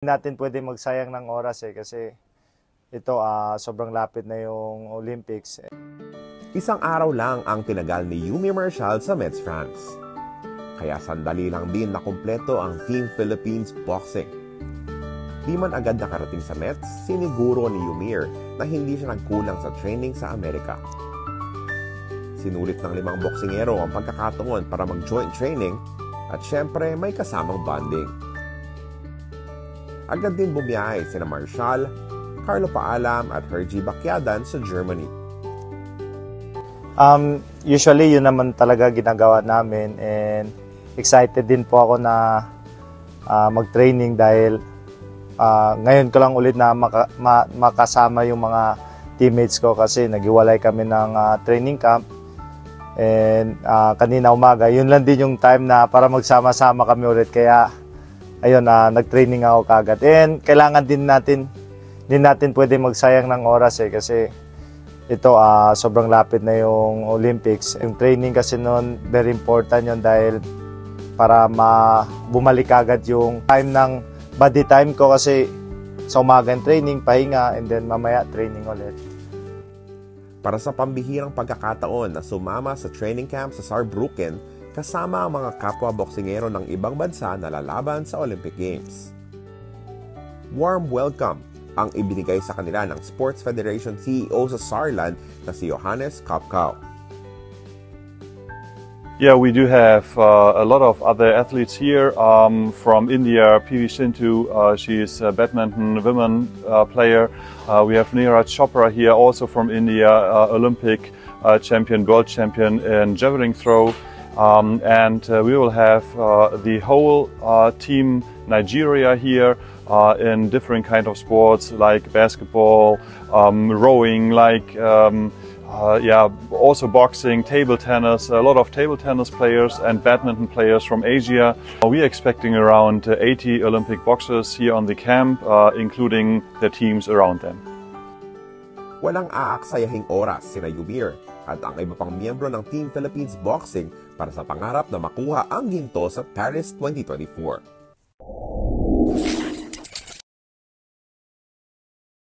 Natin pwede magsayang ng oras kasi ito sobrang lapit na yung Olympics. Isang araw lang ang tinagal ni Yumi Marshall sa Metz, France. Kaya sandali lang din nakumpleto ang Team Philippines Boxing. Di man agad nakarating sa Metz, siniguro ni Yumir na hindi siya nagkulang sa training sa Amerika. Sinulit ng 5 boksingero ang pagkakataon para mag-joint training at syempre may kasamang bonding. Agad din bumiyahe sina Marshall, Carlo Paalam at Hergy Bacquiadan sa Germany. Usually yun naman talaga ginagawa namin and excited din po ako na mag-training dahil ngayon ko lang ulit na makasama yung mga teammates ko kasi naghiwalay kami ng training camp and kanina umaga yun lang din yung time na para magsama-sama kami ulit kaya ayun nag-training ako kagad and kailangan din natin pwede magsayang ng oras kasi ito sobrang lapit na yung Olympics. Yung training kasi noon very important yun dahil para bumalik agad yung time ng body time ko kasi sa umaga training, pahinga and then mamaya training ulit. Para sa pambihirang pagkakataon na sumama sa training camp sa Saarbrücken kasama ang mga kapwa boksingero ng ibang bansa na lalaban sa Olympic Games. Warm welcome ang ibinigay sa kanila ng Sports Federation CEO sa Saarland na si Johannes Kapkau. Yeah, we do have a lot of other athletes here from India. PV Sindhu, she is a badminton women player. We have Neeraj Chopra here, also from India, Olympic champion, world champion in javelin throw. And we will have the whole team Nigeria here in different kind of sports like basketball, rowing, also boxing, table tennis, a lot of table tennis players and badminton players from Asia. We are expecting around 80 Olympic boxers here on the camp, including the teams around them. Walang aaksayahing oras sina Yumir at ang iba pang miyembro ng Team Philippines Boxing para sa pangarap na makuha ang ginto sa Paris 2024.